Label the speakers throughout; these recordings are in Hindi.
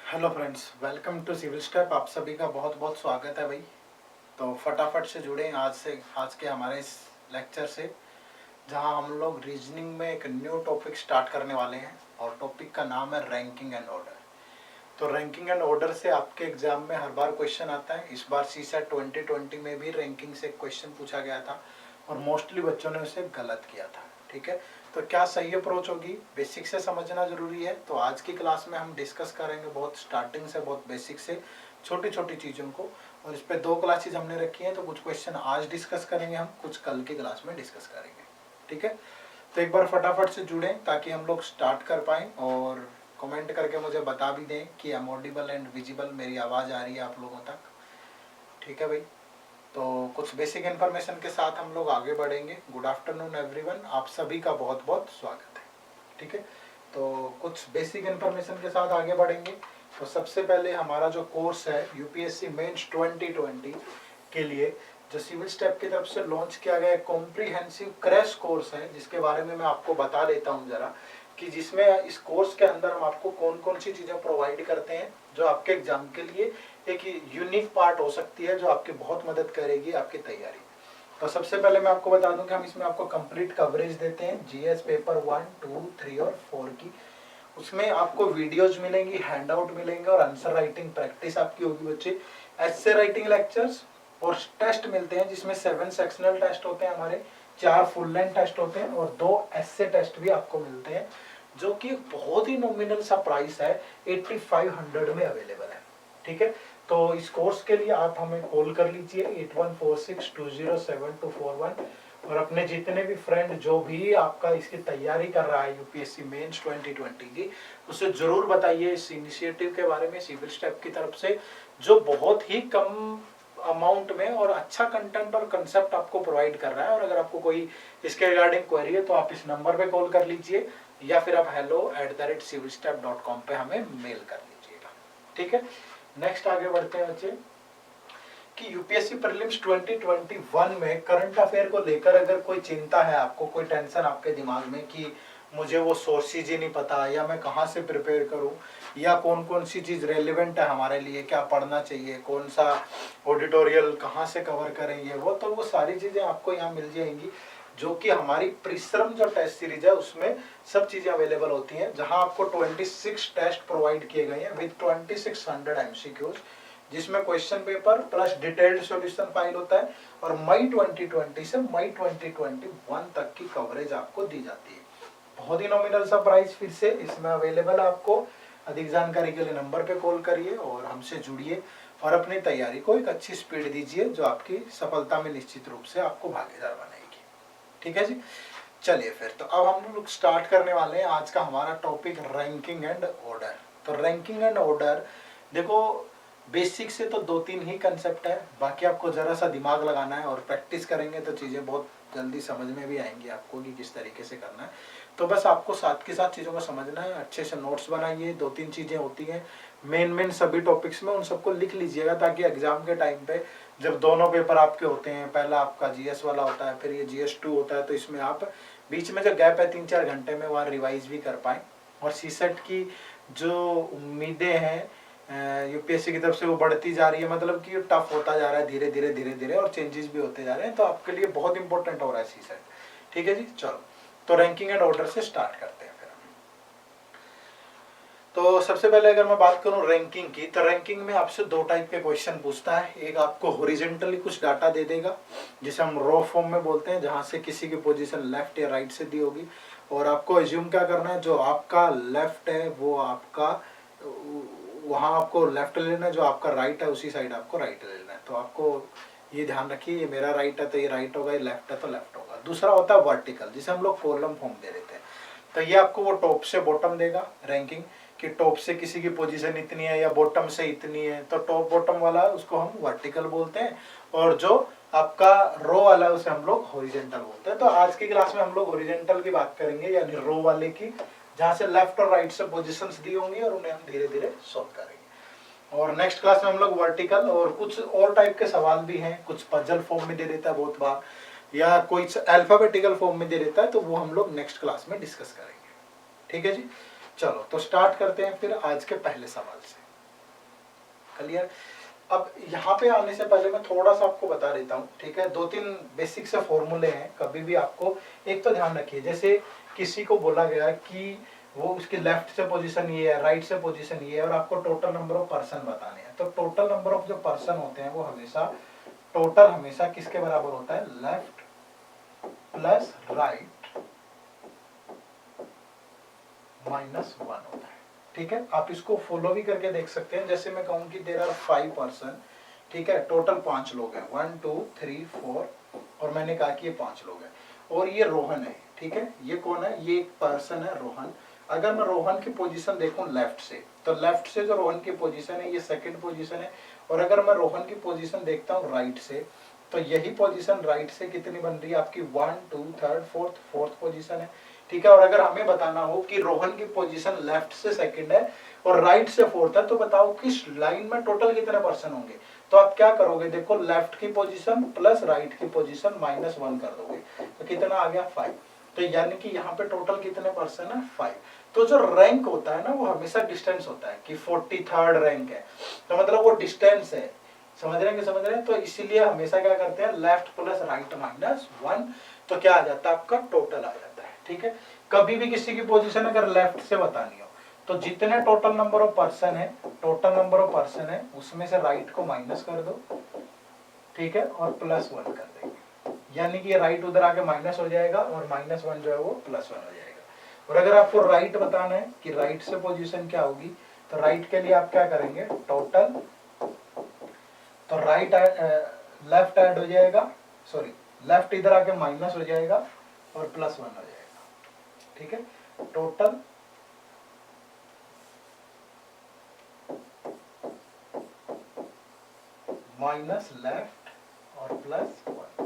Speaker 1: Hello friends, welcome to Civil Step. आप सभी का बहुत बहुत स्वागत है भाई। तो फटाफट से जुड़े आज के हमारे इस लेक्चर से, जहां हम लोग रीजनिंग में एक न्यू टॉपिक स्टार्ट करने वाले हैं और टॉपिक का नाम है रैंकिंग एंड ऑर्डर। तो रैंकिंग एंड ऑर्डर से आपके एग्जाम में हर बार क्वेश्चन आता है। इस बार सीसेट 2020 में भी रैंकिंग से क्वेश्चन पूछा गया था और मोस्टली बच्चों ने उसे गलत किया था। ठीक है, तो क्या सही अप्रोच होगी, बेसिक से समझना जरूरी है। तो आज की क्लास में हम डिस्कस करेंगे बहुत स्टार्टिंग से, बहुत बेसिक से छोटी छोटी चीज़ों को। और इस पे 2 क्लासेज हमने रखी हैं, तो कुछ क्वेश्चन आज डिस्कस करेंगे हम, कुछ कल की क्लास में डिस्कस करेंगे। ठीक है, तो एक बार फटाफट से जुड़ें ताकि हम लोग स्टार्ट कर पाएँ। और कमेंट करके मुझे बता भी दें कि एम ऑडिबल एंड विजिबल, मेरी आवाज़ आ रही है आप लोगों तक। ठीक है भाई, तो कुछ बेसिक इन्फॉर्मेशन के साथ हम लोग आगे बढ़ेंगे। गुड आफ्टरनून एवरीवन, आप सभी का बहुत बहुत स्वागत है। ठीक है, तो कुछ बेसिक इन्फॉर्मेशन के साथ आगे बढ़ेंगे। तो सबसे पहले हमारा जो कोर्स है यूपीएससी मेंस 2020 के लिए, जो सिविल स्टेप की तरफ से लॉन्च किया गया कॉम्प्रिहेंसिव क्रैश कोर्स है, जिसके बारे में मैं आपको बता देता हूँ जरा, कि जिसमें इस कोर्स के अंदर हम आपको कौन कौन सी चीज़ें प्रोवाइड करते हैं जो आपके एग्जाम के लिए एक यूनिक पार्ट हो सकती है, जो आपकी बहुत मदद करेगी आपकी तैयारी। तो सबसे पहले मैं आपको बता दूं कि हम इसमें आपको कंप्लीट कवरेज देते हैं जीएस पेपर 1, 2, 3 और 4 की। उसमें आपको वीडियोज मिलेंगी, हैंडआउट मिलेंगे और आंसर राइटिंग प्रैक्टिस आपकी होगी बच्चे। एस्से राइटिंग लेक्चर्स और टेस्ट मिलते हैं, जिसमें 7 सेक्शनल टेस्ट होते हैं हमारे, 4 फुल लेंथ टेस्ट होते हैं और 2 एस्से टेस्ट भी आपको मिलते हैं, जो कि बहुत ही नॉमिनल सा प्राइस है, 8500 में अवेलेबल है। ठीक है, तो इस कोर्स के लिए आप हमें कॉल कर लीजिए 8146207241। और अपने जितने भी फ्रेंड जो भी आपका इसकी तैयारी कर रहा है यूपीएससी मेंस 2020 की, उसे जरूर बताइए इस इनिशिएटिव के बारे में सिविल स्टेप की तरफ से, जो बहुत ही कम अमाउंट में और अच्छा कंटेंट और कंसेप्ट आपको प्रोवाइड कर रहा है। और अगर आपको कोई इसके रिगार्डिंग क्वेरी है तो आप इस नंबर पे कॉल कर लीजिए, या फिर आप hello@civilstep.com पे हमें मेल कर लीजिएगा। ठीक है, नेक्स्ट आगे बढ़ते हैं बच्चे, कि यूपीएससी प्रीलिम्स 2021 में करंट अफेयर को लेकर अगर कोई चिंता है आपको, कोई टेंशन आपके दिमाग में कि मुझे वो सोर्सेज ही नहीं पता, या मैं कहाँ से प्रिपेयर करूँ, या कौन कौन सी चीज़ रेलिवेंट है हमारे लिए, क्या पढ़ना चाहिए, कौन सा ऑडिटोरियल कहाँ से कवर करेंगे, तो वो सारी चीज़ें आपको यहाँ मिल जाएंगी, जो कि हमारी परिश्रम जो टेस्ट सीरीज है उसमें सब चीज़ें अवेलेबल होती हैं, जहां आपको 26 टेस्ट प्रोवाइड किए गए हैं विद 2600 एमसीक्यूज, जिसमें question paper plus detailed solution file होता है। और मई 2020 से मई 2021 तक की कवरेज आपको दी जाती है। बहुत ही नॉमिनल सा प्राइस फिर से इसमें अवेलेबल है आपको। अधिक जानकारी के लिए नंबर पे कॉल करिए और हमसे जुड़िए और अपनी तैयारी को एक अच्छी स्पीड दीजिए, जो आपकी सफलता में निश्चित रूप से आपको भागीदार बनाएगी। ठीक है जी, चलिए फिर तो अब हम लोग स्टार्ट करने वाले हैं आज का हमारा टॉपिक रैंकिंग एंड ऑर्डर। तो रैंकिंग एंड ऑर्डर, देखो बेसिक से तो 2-3 ही कंसेप्ट है, बाकी आपको जरा सा दिमाग लगाना है और प्रैक्टिस करेंगे तो चीज़ें बहुत जल्दी समझ में भी आएंगी आपको कि किस तरीके से करना है। तो बस आपको साथ के साथ चीज़ों को समझना है, अच्छे से नोट्स बनाइए। 2-3 चीज़ें होती हैं मेन सभी टॉपिक्स में, उन सबको लिख लीजिएगा, ताकि एग्जाम के टाइम पे जब दोनों पेपर आपके होते हैं, पहला आपका जीएस वाला होता है, फिर ये जीएस 2 होता है, तो इसमें आप बीच में जो गैप है 3-4 घंटे में, वहाँ रिवाइज भी कर पाएँ। और सीसेट की जो उम्मीदें हैं यूपीएससी की तरफ से, वो बढ़ती जा रही है, मतलब कि टफ होता जा रहा है धीरे धीरे धीरे धीरे, और चेंजेस भी होते जा रहे हैं, तो आपके लिए बहुत इंपॉर्टेंट हो रहा है सीसेट। ठीक है जी, चलो तो रैंकिंग एंड ऑर्डर से स्टार्ट करते हैं फिर। तो सबसे पहले अगर मैं बात करूं रैंकिंग की, तो रैंकिंग में आपसे 2 टाइप के क्वेश्चन पूछता है। एक आपको हॉरिजॉन्टली कुछ डाटा दे देगा, जिसे हम रॉ फॉर्म में बोलते हैं, जहां से किसी की पोजीशन लेफ्ट या राइट से दी होगी, और आपको एज्यूम क्या करना है, जो आपका लेफ्ट है वो आपका वहाँ आपको लेफ्ट लेना है, जो आपका राइट है उसी साइड आपको राइट लेना है। तो आपको ये ध्यान रखिए, ये मेरा राइट है तो ये राइट होगा, ये लेफ्ट है तो लेफ्ट होगा। दूसरा होता है वर्टिकल, जिसे हम लोग कॉलम फॉर्म दे देते हैं। तो ये आपको वो टॉप से बॉटम देगा रैंकिंग, कि टॉप से किसी की पोजीशन इतनी है या बॉटम से इतनी है, तो टॉप बॉटम वाला उसको हम वर्टिकल बोलते हैं, और जो आपका रो वाला है उसे हम लोग हॉरिजॉन्टल बोलते हैं। तो आज की क्लास में हम लोग हॉरिजॉन्टल की बात करेंगे, यानी रो वाले की, जहाँ से लेफ्ट और राइट से पोजीशंस दी होंगी और उन्हें हम धीरे धीरे सॉल्व करेंगे। और नेक्स्ट क्लास में हम लोग वर्टिकल और कुछ और टाइप के सवाल भी हैं, कुछ पजल फॉर्म में दे देता है बहुत बार, या कोई अल्फाबेटिकल फॉर्म में दे देता है, तो वो हम लोग नेक्स्ट क्लास में डिस्कस करेंगे। ठीक है जी, चलो तो स्टार्ट करते हैं फिर आज के पहले सवाल से। क्लियर। अब यहाँ पे आने से पहले मैं थोड़ा सा आपको बता देता हूँ, ठीक है। 2-3 बेसिक से फॉर्मूले हैं, कभी भी आपको एक तो ध्यान रखिए, जैसे किसी को बोला गया कि वो उसकी लेफ्ट से पोजीशन ये है, राइट से पोजीशन ये है, और आपको टोटल नंबर ऑफ पर्सन बताने हैं, तो टोटल नंबर ऑफ जो पर्सन होते हैं वो हमेशा टोटल हमेशा किसके बराबर होता है, लेफ्ट प्लस राइट माइनस 1 होता है, ठीक है। आप इसको फॉलो भी करके देख सकते हैं, जैसे मैं कहूँ कि देयर आर 5 पर्सन, ठीक है, टोटल 5 लोग हैं, 1 2 3 4, और मैंने कहा कि ये 5 लोग हैं, और ये रोहन है, ठीक है। ये कौन है, ये एक पर्सन है रोहन। अगर मैं रोहन की पोजीशन देखूं लेफ्ट से, तो लेफ्ट से जो रोहन की पोजीशन है ये सेकंड पोजीशन है, और अगर मैं रोहन की पोजीशन देखता हूँ राइट से, तो यही पोजीशन राइट से कितनी बन रही है आपकी, 1 2 3 4th पोजीशन है, ठीक है। और अगर हमें बताना हो कि रोहन की पोजीशन लेफ्ट से सेकंड है और राइट से 4th है, तो बताओ किस लाइन में टोटल कितने पर्सन होंगे। तो आप क्या करोगे, देखो लेफ्ट की पोजीशन प्लस राइट की पोजीशन -1 कर दोगे, तो कितना आ गया 5। तो यानी कि यहाँ पे टोटल कितने पर्सन है, 5। तो जो रैंक होता है ना वो हमेशा डिस्टेंस होता है, कि 43rd रैंक है, तो मतलब वो डिस्टेंस है, समझ रहे हैं कि समझ रहे हैं। तो इसीलिए हमेशा क्या करते हैं, लेफ्ट प्लस राइट -1, तो क्या आ जाता है आपका टोटल आ जाता है, ठीक है। कभी भी किसी की पोजीशन अगर लेफ्ट से बतानी हो, तो जितने टोटल नंबर ऑफ पर्सन है उसमें से राइट को माइनस कर दो, ठीक है, और +1 कर देंगे, यानी कि राइट उधर आके माइनस हो जाएगा और -1 जो है वो +1 हो जाएगा। और अगर आपको राइट बताना है कि राइट से पोजीशन क्या होगी, तो राइट के लिए आप क्या करेंगे, टोटल, तो राइट लेफ्ट ऐड हो जाएगा, सॉरी लेफ्ट इधर आके माइनस हो जाएगा और +1 हो जाएगा, ठीक है। टोटल माइनस लेफ्ट और +1,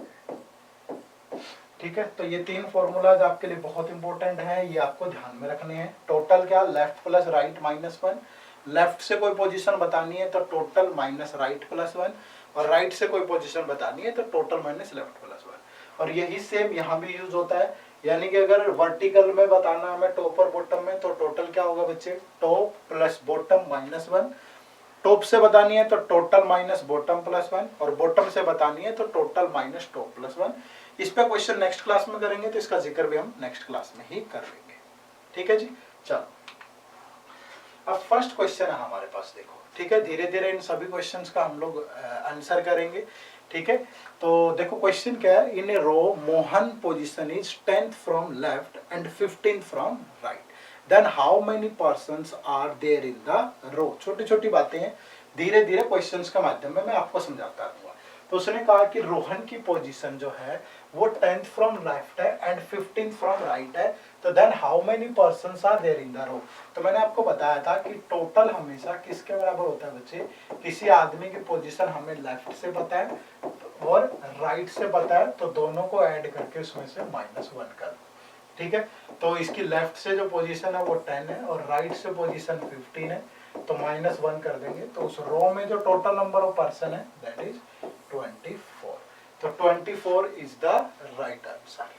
Speaker 1: ठीक है। तो ये 3 फॉर्मूलाज आपके लिए बहुत इंपॉर्टेंट है, ये आपको ध्यान में रखने हैं। टोटल क्या, लेफ्ट प्लस राइट -1, लेफ्ट से कोई पोजीशन बतानी है तो टोटल माइनस राइट +1, और राइट से कोई पोजीशन बतानी है तो टोटल माइनस लेफ्ट +1। और यही सेम यहाँ भी यूज होता है, यानी कि अगर वर्टिकल में बताना है हमें टॉप और बॉटम में, तो टोटल क्या होगा बच्चे, टॉप प्लस बॉटम -1। टॉप से बतानी है तो टोटल माइनस बॉटम +1, और बॉटम से बतानी है तो टोटल माइनस टॉप +1। इस पे क्वेश्चन नेक्स्ट क्लास में करेंगे, तो इसका जिक्र भी हम नेक्स्ट क्लास में ही कर लेंगे, ठीक है जी। चलो अब फर्स्ट क्वेश्चन है हमारे पास, देखो, ठीक है। धीरे धीरे इन सभी क्वेश्चंस का हम लोग आंसर करेंगे, ठीक है। तो देखो क्वेश्चन क्या है, in a row Mohan position is 10th from left and 15th from right, then how many persons are there in the row. छोटी छोटी बातें हैं, धीरे धीरे क्वेश्चंस के माध्यम में मैं आपको समझाता रहूंगा। तो उसने कहा कि रोहन की पोजीशन जो है वो 10th फ्रॉम लेफ्ट है एंड 15th फ्रॉम राइट है, तो then how many persons are there in the row. तो मैंने आपको बताया था कि टोटल हमेशा किसके बराबर होता है बच्चे, किसी आदमी की पोजीशन हमें लेफ्ट से पता है और राइट से पता है, तो दोनों को ऐड करके उसमें से -1 कर दो, ठीक है। तो इसकी लेफ्ट से जो पोजीशन है वो 10 है और राइट से पोजीशन 15 है, तो -1 कर देंगे, तो उस रो में जो टोटल नंबर ऑफ पर्सन है दैट इज 24। तो 24 is the right answer.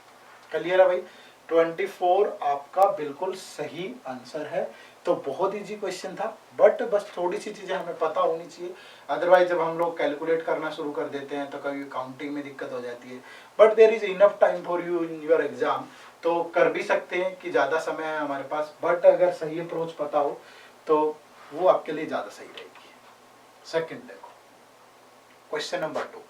Speaker 1: Clear है भाई, 24 आपका बिल्कुल सही आंसर है। तो बहुत इजी क्वेश्चन था, बट बस थोड़ी सी चीजें हमें पता होनी चाहिए, अदरवाइज जब हम लोग कैलकुलेट करना शुरू कर देते हैं तो कभी काउंटिंग में दिक्कत हो जाती है। But there is enough time for you in your exam, तो कर भी सकते हैं कि ज़्यादा समय है हमारे पास, बट अगर सही अप्रोच पता हो तो वो आपके लिए ज़्यादा सही रहेगी। सेकंड देखो, क्वेश्चन नंबर 2,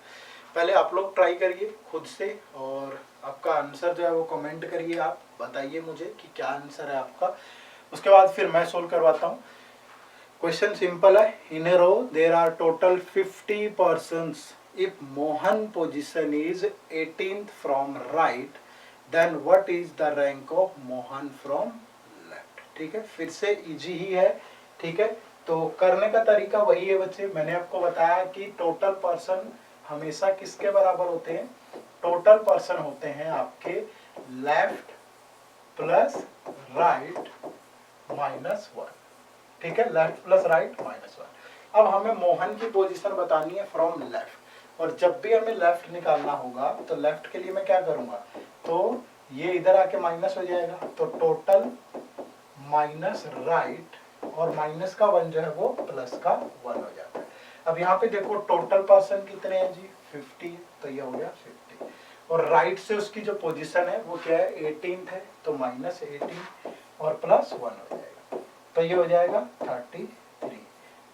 Speaker 1: पहले आप लोग ट्राई करिए खुद से और आपका आंसर जो है वो कमेंट करिए, आप बताइए मुझे कि क्या आंसर है आपका, उसके बाद फिर मैं सोल्व करवाता हूँ। क्वेश्चन सिंपल है, in a row there are total 50 persons, if Mohan position is 18th from right, then what is the rank of Mohan from left. ठीक है, फिर से इजी ही है, ठीक है। तो करने का तरीका वही है बच्चे, मैंने आपको बताया कि टोटल पर्सन हमेशा किसके बराबर होते हैं, टोटल पर्सन होते हैं आपके लेफ्ट प्लस राइट -1, ठीक है, लेफ्ट प्लस राइट -1। अब हमें मोहन की पोजीशन बतानी है फ्रॉम लेफ्ट, और जब भी हमें लेफ्ट निकालना होगा तो लेफ्ट के लिए मैं क्या करूंगा, तो ये इधर आके माइनस हो जाएगा, तो टोटल माइनस राइट और माइनस का 1 जो है वो प्लस का 1 हो जाता है। अब यहाँ पे देखो टोटल पर्सन कितने हैं जी 50, तो ये हो गया 50 और राइट से उसकी जो पोजीशन है वो क्या है 18 है, तो -18 और +1 हो जाएगा, तो ये हो जाएगा 33।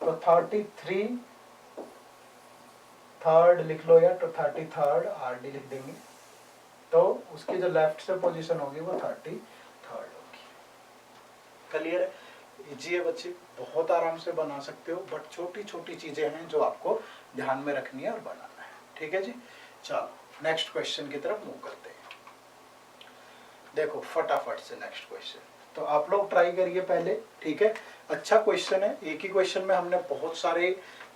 Speaker 1: तो 33 थर्ड लिख लो या तो 33rd RD लिख देंगे, तो उसकी जो लेफ्ट से पोजीशन होगी वो 33rd होगी। क्लियर है? इजी है बच्चे, बहुत आराम से बना सकते हो, बट छोटी छोटी चीजें हैं जो आपको ध्यान में रखनी है और बनाना है। ठीक है जी, चलो नेक्स्ट क्वेश्चन की तरफ मूव करते हैं। देखो फटाफट से नेक्स्ट क्वेश्चन, तो आप लोग ट्राई करिए पहले, ठीक है? अच्छा क्वेश्चन है, एक ही क्वेश्चन में हमने बहुत सारे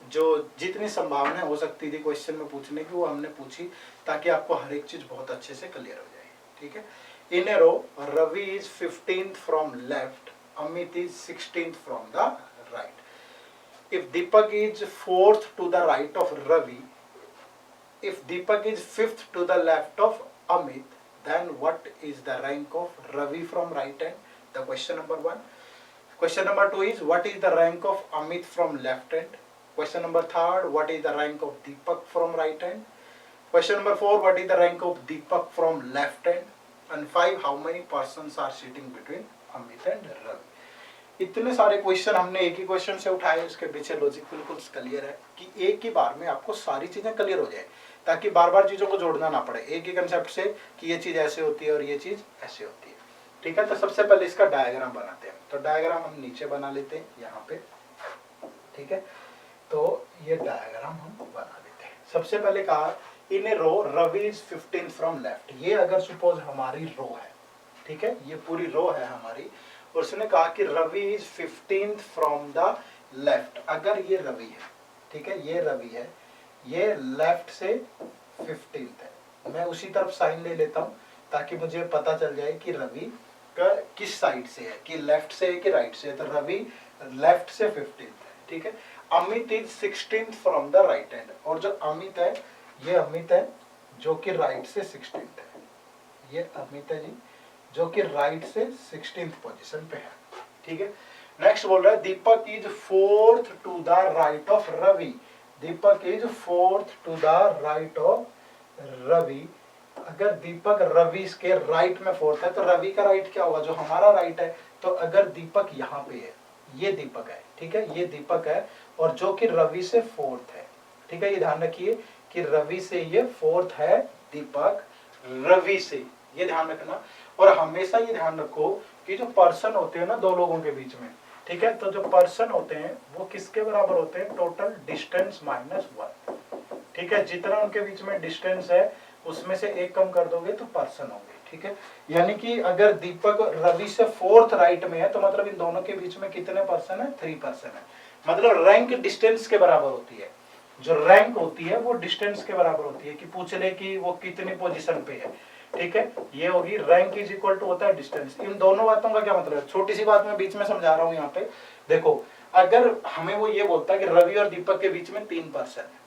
Speaker 1: जो जितनी संभावना हो सकती थी क्वेश्चन में पूछने की वो हमने पूछी, ताकि आपको हर एक चीज बहुत अच्छे से क्लियर हो जाए। ठीक है, in a row Ravi is 15th from left, Amit is 16th from the right. If Deepak is 4th to the right of Ravi, if Deepak is 5th to the left of Amit, then what is the rank of Ravi from right hand? The question number 1. Question number 2 is what is the rank of Amit from left hand? Question number 3, what is the rank of Deepak from right hand? Question number 4, what is the rank of Deepak from left hand? And 5, how many persons are sitting between Amit and Ravi? इतने सारे क्वेश्चन हमने एक ही क्वेश्चन से उठाए, उसके पीछे लॉजिक बिल्कुल क्लियर है कि एक ही बार में आपको सारी चीजें क्लियर हो जाए, ताकि बार बार चीजों को जोड़ना ना पड़े एक ही कंसेप्ट से कि ये चीज ऐसे होती है और ये चीज ऐसे होती है। ठीक है, तो सबसे पहले इसका डायग्राम बनाते हैं, तो डायग्राम हम नीचे बना लेते हैं यहाँ पे। ठीक है, तो ये डायग्राम हम बना लेते हैं। सबसे पहले कहा इन a row Ravi is 15 from left, ये अगर सपोज हमारी रो है, ठीक है, ये पूरी रो है हमारी, और उसने कहा कि Ravi is 15th from the left, अगर ये रवि है, ठीक है, ये रवि है, ये लेफ्ट से 15th है, मैं उसी तरफ साइन ले लेता हूं ताकि मुझे पता चल जाए कि रवि का किस साइड से है, कि लेफ्ट से है कि राइट से है, तो रवि लेफ्ट से 15th है। ठीक है, Amit is 16th from the right hand, और जो अमित है ये अमित है जो कि राइट से 16th है, ये अमित है जी जो कि राइट से 16th पोजीशन पे है। ठीक है, नेक्स्ट बोल रहा है Deepak is 4th to the right of Ravi, Deepak is 4th to the right of Ravi, अगर दीपक रवि के राइट में 4th है तो रवि का राइट क्या होगा, जो हमारा राइट है, तो अगर दीपक यहाँ पे है, ये दीपक है, ठीक है, ये दीपक है और जो कि रवि से 4th है। ठीक है, ये ध्यान रखिए कि रवि से ये 4th है, दीपक रवि से, ये ध्यान रखना। और हमेशा ये ध्यान रखो कि जो पर्सन होते हैं ना दो लोगों के बीच में, ठीक है, तो जो पर्सन होते हैं वो किसके बराबर होते हैं, टोटल डिस्टेंस -1। ठीक है, जितना उनके बीच में डिस्टेंस है उसमें से एक कम कर दोगे तो पर्सन होंगे। ठीक है, यानी कि अगर दीपक रवि से 4th राइट में है तो मतलब इन दोनों के बीच में कितने पर्सन है, 3 पर्सन है, मतलब रैंक डिस्टेंस के बराबर होती है। जो रैंक होती है वो डिस्टेंस के बराबर होती है, कि पूछ ले कि वो कितनी पोजीशन पे है। ठीक है, ये होगी रैंक इज इक्वल टू होता है डिस्टेंस। इन दोनों बातों का क्या मतलब है, छोटी सी बात मैं बीच में समझा रहा हूँ यहाँ पे। देखो अगर हमें वो ये बोलता है कि रवि और दीपक के बीच में 3 पर्सन है,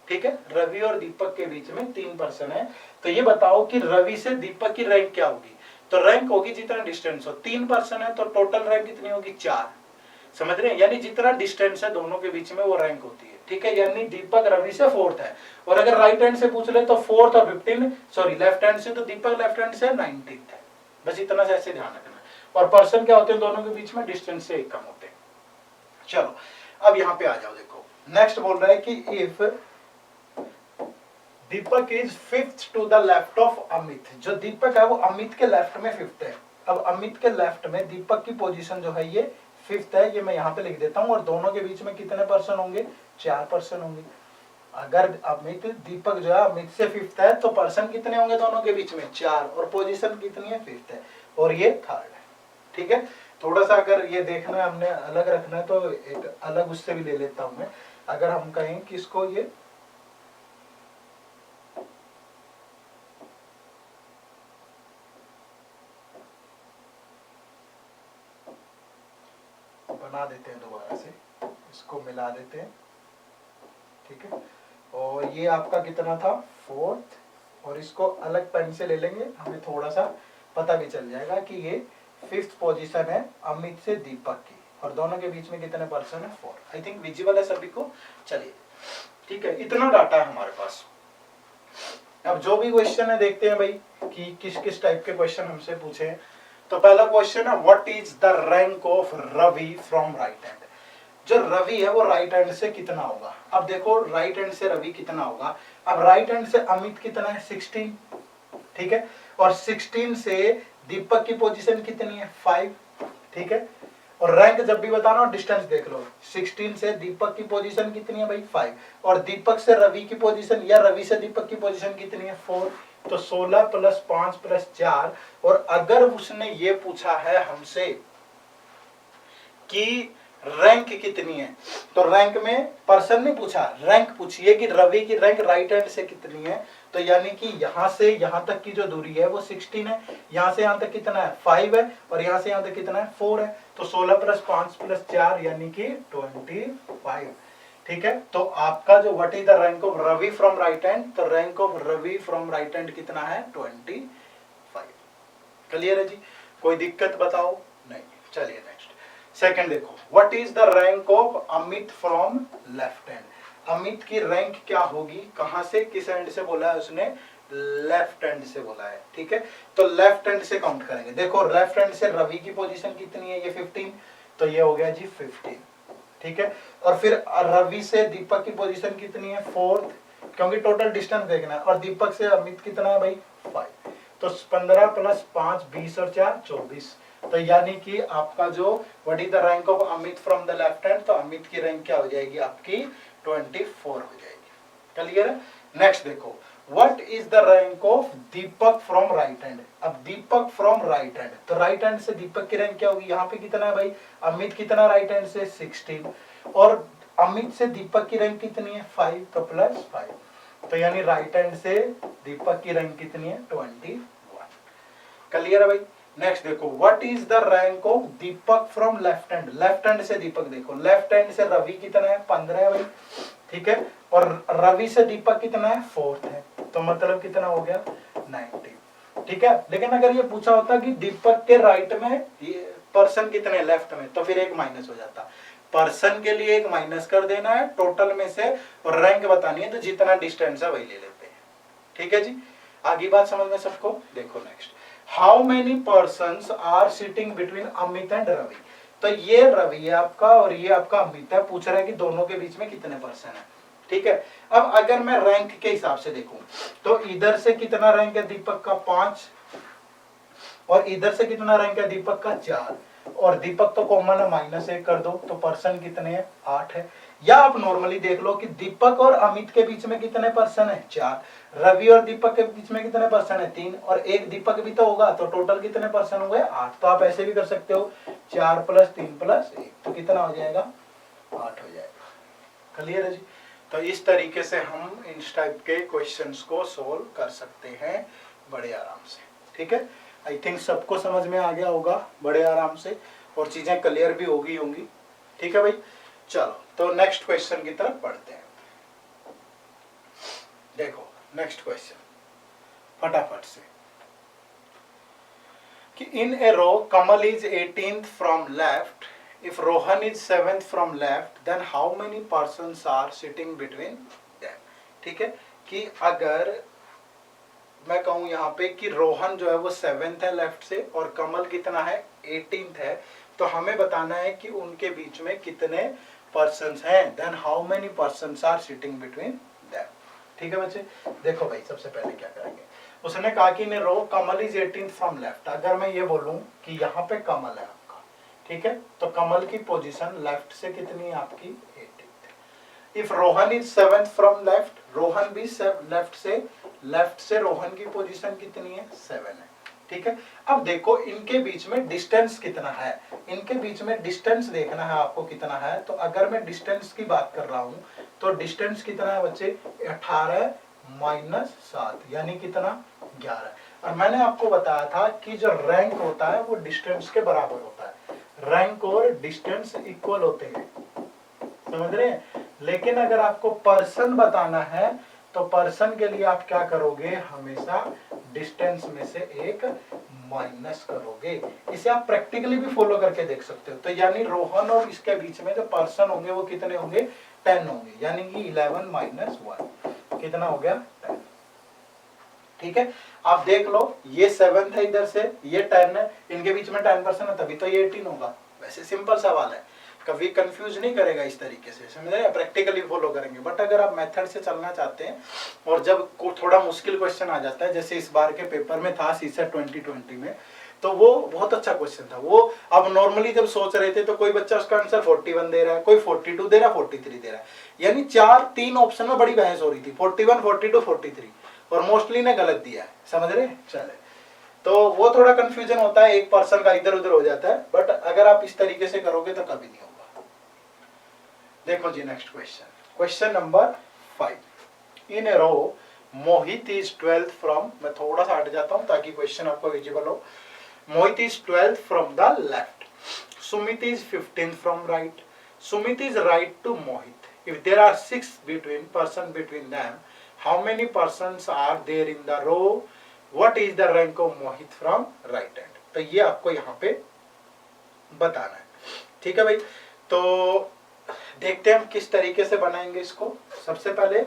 Speaker 1: ठीक है, रवि और दीपक के बीच में 3 पर्सन है, तो ये बताओ कि रवि से दीपक की रैंक क्या होगी, तो रैंक होगी जितना डिस्टेंस हो, 3 पर्सन है तो टोटल रैंक कितनी होगी, 4। समझ रहे हैं, यानी जितना डिस्टेंस है दोनों के बीच में वो रैंक होती है। ठीक है, यानी दीपक रवि से 4th है, और अगर राइट हैंड से पूछ ले तो 4th और 15, सॉरी लेफ्ट हैंड से तो दीपक लेफ्ट हैंड से 19th है। बस इतना से ऐसे ध्यान रखना। और पर्सन क्या होते हैं दोनों के बीच में, डिस्टेंस से एक कम होते हैं। चलो अब यहाँ पे आ जाओ, देखो नेक्स्ट बोल रहा है कि if Deepak is 5th to the left of Amit, जो दीपक है वो अमित के लेफ्ट में 5th है। अब अमित के लेफ्ट में दीपक की पोजीशन जो है ये 5th है, ये मैं यहाँ पे लिख देता हूँ, और दोनों के बीच में कितने पर्सन होंगे, 4 पर्सन होंगे। अगर अमित दीपक जो है अमित से 5th है तो पर्सन कितने होंगे दोनों के बीच में, 4, और पोजीशन कितनी है, 5th है, और ये 3rd है। ठीक है, थोड़ा सा अगर ये देखना है हमने अलग रखना है तो एक अलग उससे भी ले लेता हूं मैं। अगर हम कहें कि इसको ये बना देते हैं, दोबारा से इसको मिला देते हैं। ठीक है, और ये आपका कितना था, 4th, और इसको अलग पेन से ले लेंगे, हमें थोड़ा सा पता भी चल जाएगा कि ये 5th पोजीशन है अमित से दीपक की, और दोनों के बीच में कितने पर्सन है, 4। आई थिंक विजिबल है सभी को। चलिए ठीक है, इतना डाटा है हमारे पास। अब जो भी क्वेश्चन है देखते हैं भाई कि किस किस टाइप के क्वेश्चन हमसे पूछे हैं। तो पहला क्वेश्चन है what is the rank of Ravi from right hand. जो रवि है वो राइट हैंड से कितना होगा। अब देखो राइट हैंड से रवि कितना होगा। अब राइट हैंड से अमित कितना है 16, ठीक है, और 16 से दीपक की पोजीशन कितनी है 5, ठीक है, और रैंक जब भी बताना और डिस्टेंस देख लो। 16 से दीपक की पोजीशन कितनी है भाई 5, और दीपक से रवि की पोजीशन या रवि से दीपक की पोजीशन कितनी है 4। तो 16 + 5 + 4, और अगर उसने ये पूछा है हमसे कि रैंक कितनी है, तो रैंक में पर्सन नहीं पूछा, रैंक पूछिए कि रवि की रैंक राइट हैंड से कितनी है। तो यानी कि यहां से यहां तक की जो दूरी है वो 16 है, यहां से यहां तक कितना है 5 है, और यहां से यहां तक कितना है 4 है। तो 16 + 5 + 4 यानी कि 25, ठीक है। तो आपका जो what is the rank of Ravi from right hand, तो rank of Ravi from right hand कितना है 25। क्लियर है जी, कोई दिक्कत बताओ नहीं। चलिए नेक्स्ट सेकंड देखो, what is the rank of Amit from left hand. Amit की रैंक क्या होगी, कहां से किस हैंड से बोला है उसने, लेफ्ट हैंड से बोला है, ठीक है। तो लेफ्ट हैंड से काउंट करेंगे। देखो लेफ्ट हैंड से रवि की पोजीशन कितनी है, ये 15, तो ये हो गया जी 15, ठीक है। और फिर रवि से दीपक की पोजीशन कितनी है 4, क्योंकि टोटल डिस्टेंस देखना है, और दीपक से अमित कितना है भाई 5। तो 15 + 5 20 और 4 24। तो यानी कि आपका जो what is the rank of Amit from the left hand, तो अमित की रैंक क्या हो जाएगी आपकी 24 हो जाएगी। क्लियर है। नेक्स्ट देखो, what is the rank of Deepak from right hand. अब दीपक फ्रॉम राइट हैंड, तो राइट हैंड से दीपक की रैंक क्या होगी, यहाँ पे कितना है भाई अमित कितना राइट हैंड से 16, और अमित से दीपक की रैंक कितनी है 5, तो +5। तो यानी राइट हैंड से दीपक की रैंक कितनी है 21। क्लियर है भाई। नेक्स्ट देखो, what is the rank of Deepak from left hand. Left hand से दीपक, देखो लेफ्ट हैंड से रवि कितना है 15 है भाई, ठीक है, और रवि से दीपक कितना है 4 है, तो मतलब कितना हो गया 90, ठीक है। लेकिन अगर ये पूछा होता कि दीपक के राइट में पर्सन कितने लेफ्ट में, तो फिर एक माइनस हो जाता। पर्सन के लिए एक माइनस कर देना है टोटल में से, और रैंक बतानी है, तो जितना डिस्टेंस है वही ले लेते हैं, ठीक है जी। आगे बात समझ में सबको। देखो next, how many persons are sitting between Amit and Ravi. तो ये रवि है आपका और ये आपका अमित है, पूछ रहा है कि दोनों के बीच में कितने पर्सन है, ठीक है। अब अगर मैं रैंक के हिसाब से देखूं, तो इधर से कितना रैंक है दीपक का 5, और इधर से कितना रैंक है दीपक का 4, और दीपक तो कॉमन है -1 कर दो, तो पर्सन कितने हैं 8 है। या आप नॉर्मली देख लो कि दीपक और अमित के बीच में कितने पर्सन है 4, रवि और दीपक के बीच में कितने पर्सन है 3, और एक दीपक भी तो होगा, तो टोटल कितने पर्सन हुए 8। तो आप ऐसे भी कर सकते हो 4 + 3 + 1, तो कितना हो जाएगा 8 हो जाएगा। क्लियर है जी। तो इस तरीके से हम इन टाइप के क्वेश्चंस को सोल्व कर सकते हैं बड़े आराम से, ठीक है। आई थिंक सबको समझ में आ गया होगा बड़े आराम से, और चीजें क्लियर भी होगी होंगी, ठीक है भाई। चलो तो नेक्स्ट क्वेश्चन की तरफ बढ़ते हैं। देखो नेक्स्ट क्वेश्चन फटाफट से, कि in a row Kamal is 18th from left, if Rohan is 7th from left, then how many persons are sitting between them. ठीक है, कि अगर मैं कहूं यहाँ पे कि रोहन जो है वो 7th है लेफ्ट से, और कमल कितना है 18th है, तो हमें बताना है कि उनके बीच में कितने पर्सन्स हैं, then how many persons are sitting between them. ठीक है बच्चे, देखो भाई सबसे पहले क्या करेंगे, उसने कहा कि रो Kamal is 18th from left. अगर मैं ये बोलूं कि यहाँ पे कमल है आपका, ठीक है, तो कमल की पोजीशन लेफ्ट से कितनी है आपकी 18th। If Rohan is 7th from left, Rohan भी लेफ्ट से रोहन की पोजीशन कितनी है 7 है। ठीक है, अब देखो इनके बीच में डिस्टेंस कितना है, इनके बीच में डिस्टेंस देखना है आपको कितना है। तो अगर मैं डिस्टेंस की बात कर रहा हूं तो डिस्टेंस कितना है बच्चे 18 - 7 यानी कितना 11। और मैंने आपको बताया था कि जो रैंक होता है वो डिस्टेंस के बराबर होता है, रैंक और डिस्टेंस इक्वल होते हैं, समझ रहे हैं। लेकिन अगर आपको पर्सन बताना है तो पर्सन के लिए आप क्या करोगे, हमेशा डिस्टेंस में से एक माइनस करोगे। इसे आप प्रैक्टिकली भी फॉलो करके देख सकते हो। तो यानी रोहन और इसके बीच में जो पर्सन होंगे वो कितने होंगे, 10 होंगे, यानी कि 11 माइनस 1 कितना हो गया, 10। ठीक है, आप देख लो ये 7 है इधर से, ये 10 है, इनके बीच में 10% है, तभी तो ये 18 होगा। वैसे सिंपल सवाल है, कभी कंफ्यूज नहीं करेगा इस तरीके से, समझ रहे हैं, प्रैक्टिकली फॉलो करेंगे। बट अगर आप मेथड से चलना चाहते हैं और जब थोड़ा मुश्किल क्वेश्चन आ जाता है, जैसे इस बार के पेपर में था सीसेट 2020 में, तो वो बहुत अच्छा क्वेश्चन था। वो अब नॉर्मली जब सोच रहे थे तो कोई बच्चा उसका आंसर 41 दे रहा है, कोई 42 दे रहा है, 43 दे रहा है, यानी 3 ऑप्शन में बड़ी बहस हो रही थी, 41, 42, 43, और मोस्टली ने गलत दिया है, समझ रहे। चले, तो वो थोड़ा कंफ्यूजन होता है, एक पर्सन का इधर उधर हो जाता है, बट अगर आप इस तरीके से करोगे तो कभी नहीं होगा। देखो जी next question, question number 5। In a row Mohit is 12th from, मैं थोड़ा सा हट जाता हूं ताकि क्वेश्चन आपको विजिबल हो। Mohit is 12th from the left, Sumit is 15th from right, Sumit is right to Mohit. If there are 6 person between them, how many persons are there in the row, what is the rank of mohit from right hand। तो ये आपको यहाँ पे बताना है, ठीक है भाई। तो देखते हैं हम किस तरीके से बनाएंगे इसको। सबसे पहले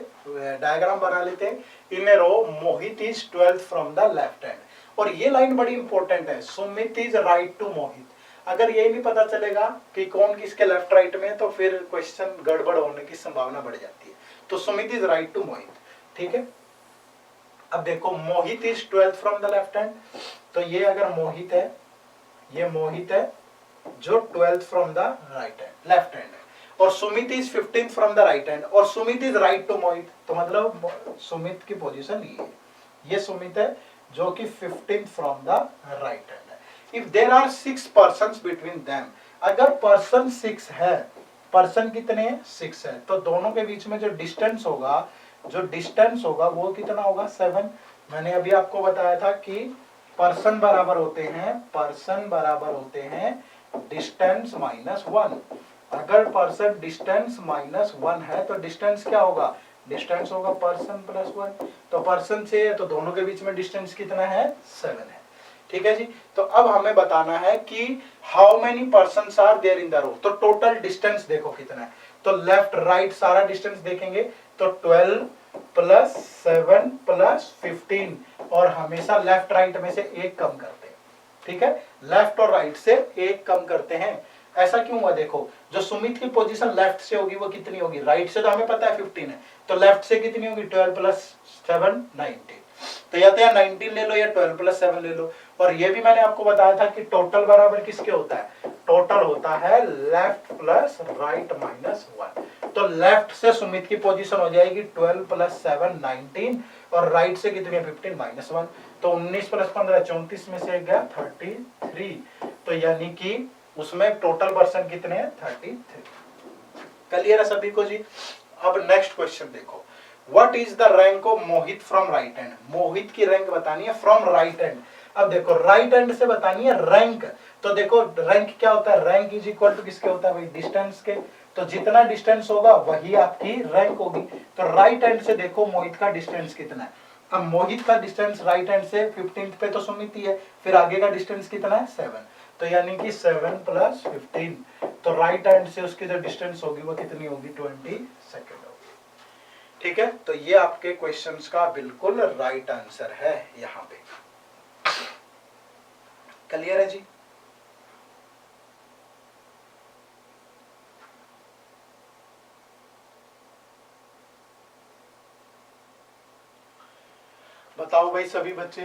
Speaker 1: डायग्राम बना लेते हैं। In a row Mohit is 12th from the left hand, और ये लाइन बड़ी इंपॉर्टेंट है, Sumit is right to Mohit. अगर ये नहीं पता चलेगा कि कौन किसके लेफ्ट राइट में है तो फिर क्वेश्चन गड़बड़ होने की संभावना बढ़ जाती है। तो Sumit is right to Mohit, ठीक है। अब देखो Mohit is 12th from the left hand, तो ये अगर मोहित है, ये मोहित है जो 12th from the right hand, left hand है, और Sumit is 15th from the right hand, और सुमित इज राइट टू मोहित, तो मतलब सुमित की पोजीशन ये सुमित है जो कि 15th from the right hand है। If there are 6 persons between them, अगर पर्सन 6 है, पर्सन कितने हैं, 6 है, तो दोनों के बीच में जो डिस्टेंस होगा वो कितना होगा, 7। मैंने अभी आपको बताया था कि पर्सन बराबर होते हैं डिस्टेंस माइनस 1। अगर पर्सन डिस्टेंस माइनस 1 है तो डिस्टेंस क्या होगा, डिस्टेंस होगा पर्सन प्लस 1। तो पर्सन से तो दोनों के बीच में डिस्टेंस कितना है, 7 है, ठीक है जी। तो अब हमें बताना है कि how many persons are there in the row. तो टोटल डिस्टेंस देखो कितना है, तो लेफ्ट राइट सारा डिस्टेंस देखेंगे तो 12 प्लस 7 प्लस 15, और हमेशा लेफ्ट राइट में से एक कम करते हैं, ठीक है, लेफ्ट और राइट से एक कम करते हैं। ऐसा क्यों हुआ, देखो जो सुमित की पोजीशन लेफ्ट से होगी वो कितनी होगी, राइट से तो हमें पता है 15 है, तो लेफ्ट से कितनी होगी, 12 प्लस 7 19। तो या तो या 19 ले लो या 12 प्लस 7 ले लो। और ये भी मैंने आपको बताया था कि टोटल बराबर किसके होता है, टोटल होता है लेफ्ट प्लस राइट माइनस 1। तो लेफ्ट से सुमित की पोजीशन हो जाएगी 12 प्लस 7 19, और राइट से कितनी है, 15 माइनस 1। तो 19 प्लस 15 34 में से गया 33, तो यानी कि उसमें टोटल पर्सन कितने हैं, 33। क्लियर है सभी को जी। अब नेक्स्ट क्वेश्चन देखो, what is the rank of Mohit from right hand. Mohit की रैंक बतानी है फ्रॉम राइट हैंड। अब देखो राइट हैंड से बतानी है रैंक, तो देखो रैंक क्या होता है, रैंक इज इक्वल टू किसके होता है भाई, डिस्टेंस के। तो जितना डिस्टेंस होगा वही आपकी रैंक होगी। तो राइट हैंड से देखो मोहित का डिस्टेंस कितना है। अब मोहित का डिस्टेंस राइट हैंड से 15th पे तो सुमित ही है, फिर आगे का डिस्टेंस कितना है, 7। तो यानी कि 7 प्लस 15, तो राइट हैंड से उसकी जो डिस्टेंस होगी वो कितनी होगी, 20 सेकेंड होगी, ठीक है। तो ये आपके क्वेश्चंस का बिल्कुल राइट आंसर है यहाँ पे। क्लियर है जी। बताओ भाई सभी बच्चे,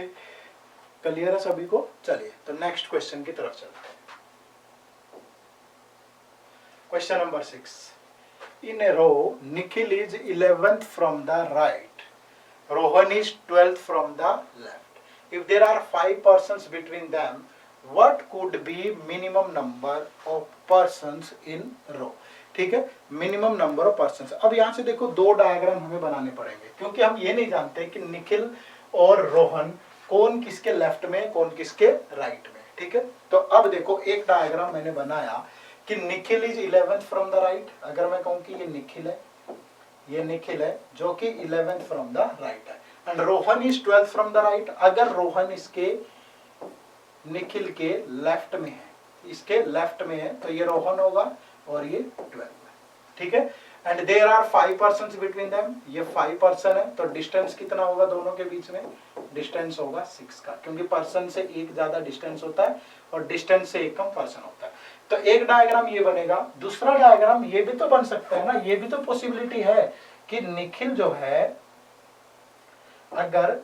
Speaker 1: क्लियर है सभी को। चलिए तो नेक्स्ट क्वेश्चन की तरफ चलते हैं। Question number 6। In a row Nikhil is 11th from the right, Rohan is 12th from the left. If there are 5 persons between them, what could be minimum number of persons in row. ठीक है, मिनिमम नंबर ऑफ पर्सन्स। अब यहाँ से देखो दो डायग्राम हमें बनाने पड़ेंगे, क्योंकि हम ये नहीं जानते कि निखिल और रोहन कौन किसके लेफ्ट में कौन किसके राइट में। ठीक है, तो अब देखो एक डायग्राम मैंने बनाया कि Nikhil is 11th from the right. अगर मैं कहूं कि ये निखिल है जो कि 11th फ्रॉम द राइट है, and Rohan is 12th from the right. अगर रोहन इसके निखिल के लेफ्ट में है, इसके लेफ्ट में है, तो ये रोहन होगा और ये 12 है, ठीक है। And there are 5 persons between them, ये 5 पर्सन है, तो डिस्टेंस कितना होगा दोनों के बीच में? डिस्टेंस होगा 6 का, क्योंकि पर्सन से एक ज्यादा डिस्टेंस होता है और डिस्टेंस से एक कम पर्सन होता है। तो एक डायग्राम ये बनेगा। दूसरा डायग्राम ये भी तो बन सकता है ना, ये भी तो पॉसिबिलिटी है कि निखिल जो है, अगर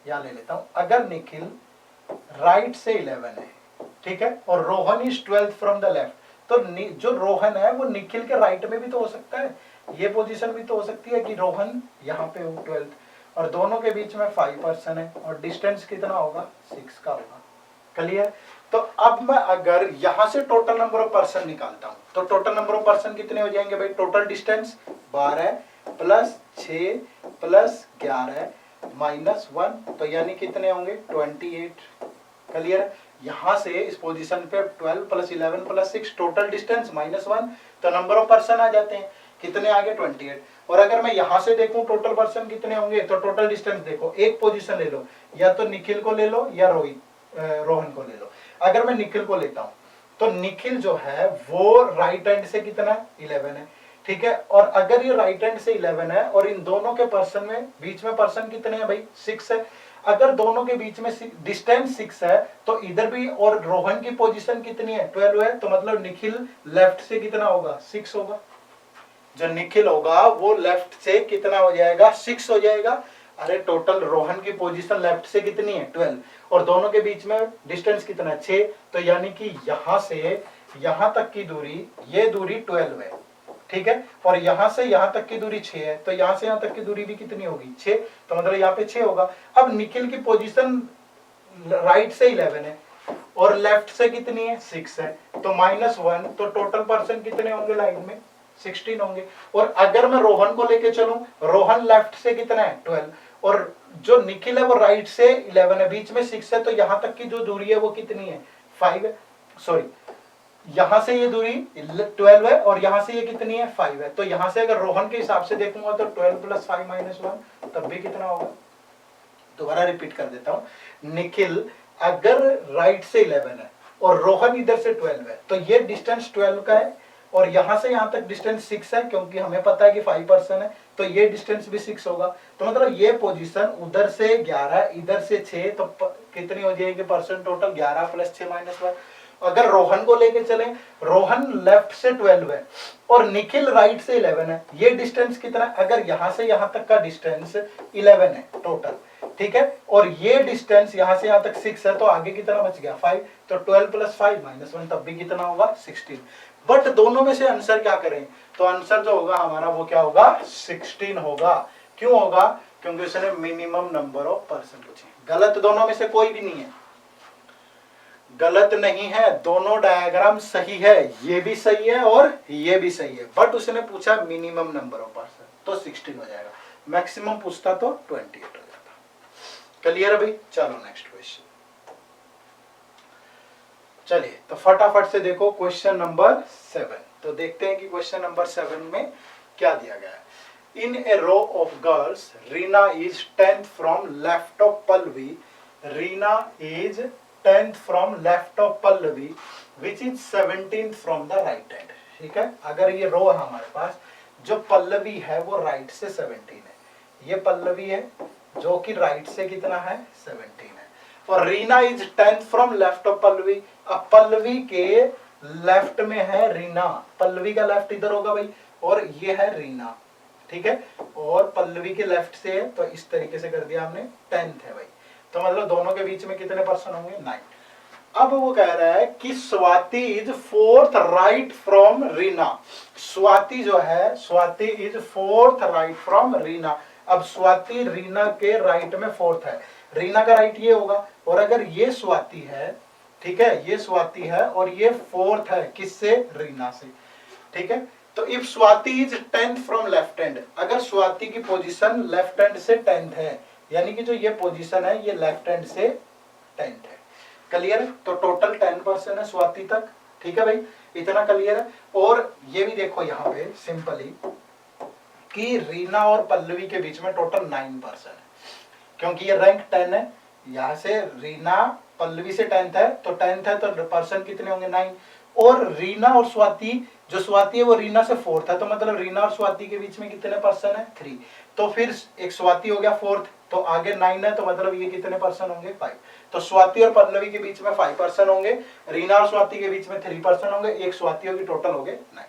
Speaker 1: यहां ले लेता हूं, अगर निखिल राइट से 11 है, ठीक है, और Rohan is 12 from the left, तो जो रोहन है वो निखिल के राइट में भी तो हो सकता है, ये पोजीशन भी तो हो सकती है कि रोहन यहाँ पे हो 12, और दोनों के बीच में 5 पर्सन है और डिस्टेंस कितना होगा? 6 का होगा। क्लियर? तो अब मैं अगर यहां से टोटल नंबर ऑफ पर्सन निकालता हूं, तो टोटल नंबर ऑफ पर्सन कितने हो जाएंगे भाई? Total distance 12 plus 6 plus 11 minus 1, तो यानी कितने होंगे? 28। क्लियर? यहां से इस पोजीशन पे 12 plus 11 plus 6, total distance minus 1, तो नंबर ऑफ पर्सन आ जाते हैं। कितने आगे? 28। और अगर मैं यहां से देखूं टोटल पर्सन कितने होंगे, तो टोटल डिस्टेंस देखो, एक पोजीशन ले लो, या तो निखिल को ले लो या रोहन को ले लो। अगर मैं निखिल को लेता हूं, तो निखिल जो है वो राइट हैंड से कितना है? 11 है, ठीक है। और अगर ये राइट हैंड से 11 है और इन दोनों के पर्सन में बीच में पर्सन कितने हैं भाई? 6 है। अगर दोनों के बीच में डिस्टेंस 6 है, तो इधर भी, और रोहन की पोजीशन कितनी है? 12 है, तो मतलब निखिल लेफ्ट से कितना होगा? 6 होगा। जो निखिल होगा वो लेफ्ट से कितना हो जाएगा? 6 हो जाएगा। अरे टोटल रोहन की पोजीशन लेफ्ट से कितनी है? 12, और दोनों के बीच में डिस्टेंस कितना है? 6, तो यानी कि यहां से यहां तक की दूरी, ये दूरी 12 है, ठीक है, और यहां से यहां तक की दूरी 6 है, तो यहां से यहां तक की दूरी भी कितनी होगी? 6, तो मतलब यहाँ पे 6 होगा। अब निखिल की पोजीशन राइट से 11 है और लेफ्ट से कितनी है? 6 है, तो -1, तो टोटल पर्सन कितने होंगे लाइन में? 16 होंगे। और अगर मैं रोहन को लेके चलूं, रोहन लेफ्ट से कितना है? 12, और जो निखिल है वो राइट से 11 है, बीच में 6 है, तो यहां तक की जो दूरी है वो कितनी है? 5 है। सॉरी, यहां से ये दूरी 12 है और यहां से ये कितनी है? 5 है। तो यहां से अगर रोहन के हिसाब से देखूंगा तो 12 प्लस 5 माइनस 1, तब भी कितना होगा? दोबारा रिपीट कर देता हूं, निखिल अगर राइट से 11 है और रोहन इधर से 12 है, तो ये डिस्टेंस 12 का है, और यहां से यहां तक डिस्टेंस 6 है, क्योंकि हमें पता है कि 5 पर्सन है, तो ये डिस्टेंस भी 6 होगा। तो मतलब ये पोजीशन उधर से 11, इधर से 6, तो कितनी हो जाएगी पर्सन टोटल? 11 plus 6 minus 1। अगर रोहन को लेके चले, रोहन लेफ्ट से 12 है और निखिल राइट से 11 है, ये डिस्टेंस कितना? अगर यहां से यहां तक का डिस्टेंस 11 है टोटल, ठीक है, और ये डिस्टेंस यहां से यहां तक 6 है, तो आगे कितना बच गया? 5, तो 12 प्लस 5 माइनस 1, तब भी कितना होगा? 16। बट दोनों में से आंसर क्या करें? तो आंसर जो होगा हमारा वो क्या होगा? 16 होगा। क्यों होगा? क्योंकि उसने मिनिमम नंबर ऑफ पर्सन पूछे। गलत दोनों में से कोई भी नहीं है, गलत नहीं है, दोनों डायग्राम सही है, ये भी सही है और ये भी सही है, बट उसने पूछा मिनिमम नंबर ऑफ पर्सन, तो 16 हो जाएगा। मैक्सिमम पूछता तो 28 हो जाता। क्लियर है भाई? चलो नेक्स्ट क्वेश्चन। चलिए तो फटाफट से देखो क्वेश्चन नंबर 7। तो देखते हैं कि क्वेश्चन नंबर 7 में क्या दिया गया है। In a row of girls, Reena is 10th from left of Pallavi, Reena is 10th from left of Pallavi which is 17th from the right hand. ठीक है, अगर ये रो है हमारे पास, जो पल्लवी है वो राइट से 17 है, ये पल्लवी है जो कि राइट से कितना है? 17 है, और Reena is 10th from left of Pallavi. अब पल्लवी के लेफ्ट में है रीना, पल्लवी का लेफ्ट इधर होगा भाई, और ये है रीना, ठीक है, और पल्लवी के लेफ्ट से है, तो इस तरीके से कर दिया हमने, 10th है भाई, तो मतलब दोनों के बीच में कितने पर्सन होंगे? 9। अब वो कह रहा है कि Swati is 4th right from Reena. Swati जो है, Swati is 4th right from Reena. अब स्वाति रीना के राइट में 4th है, रीना का राइट ये होगा, और अगर ये स्वाति है, ठीक है, ये स्वाति है और ये 4th है, किससे? रीना से, ठीक है। तो if Swati is 10th from left hand, अगर स्वाति की पोजीशन लेफ्ट हैंड से 10th है, यानी कि जो ये पोजीशन है ये लेफ्ट हैंड से 10th है। क्लियर है? तो टोटल 10% है स्वाति तक, ठीक है भाई, इतना क्लियर है। और ये भी देखो यहाँ पे सिंपली कि रीना और पल्लवी के बीच में टोटल 9% है, क्योंकि ये रैंक 10 है, यहाँ से रीना पल्लवी से 10th है, तो 10th है तो पर्सन कितने होंगे 9। और रीना और स्वाति, जो स्वाति है वो रीना से 4th है, तो मतलब रीना और स्वाति के बीच में कितने पर्सन है 3। तो फिर एक स्वाति हो गया 4th, तो आगे 9 है, तो मतलब ये कितने पर्सन होंगे 5। तो स्वाति और पल्लवी के बीच में 5 पर्सन होंगे, रीना और स्वाति के बीच में 3 पर्सन होंगे, एक स्वाति होगी, टोटल हो गए 9।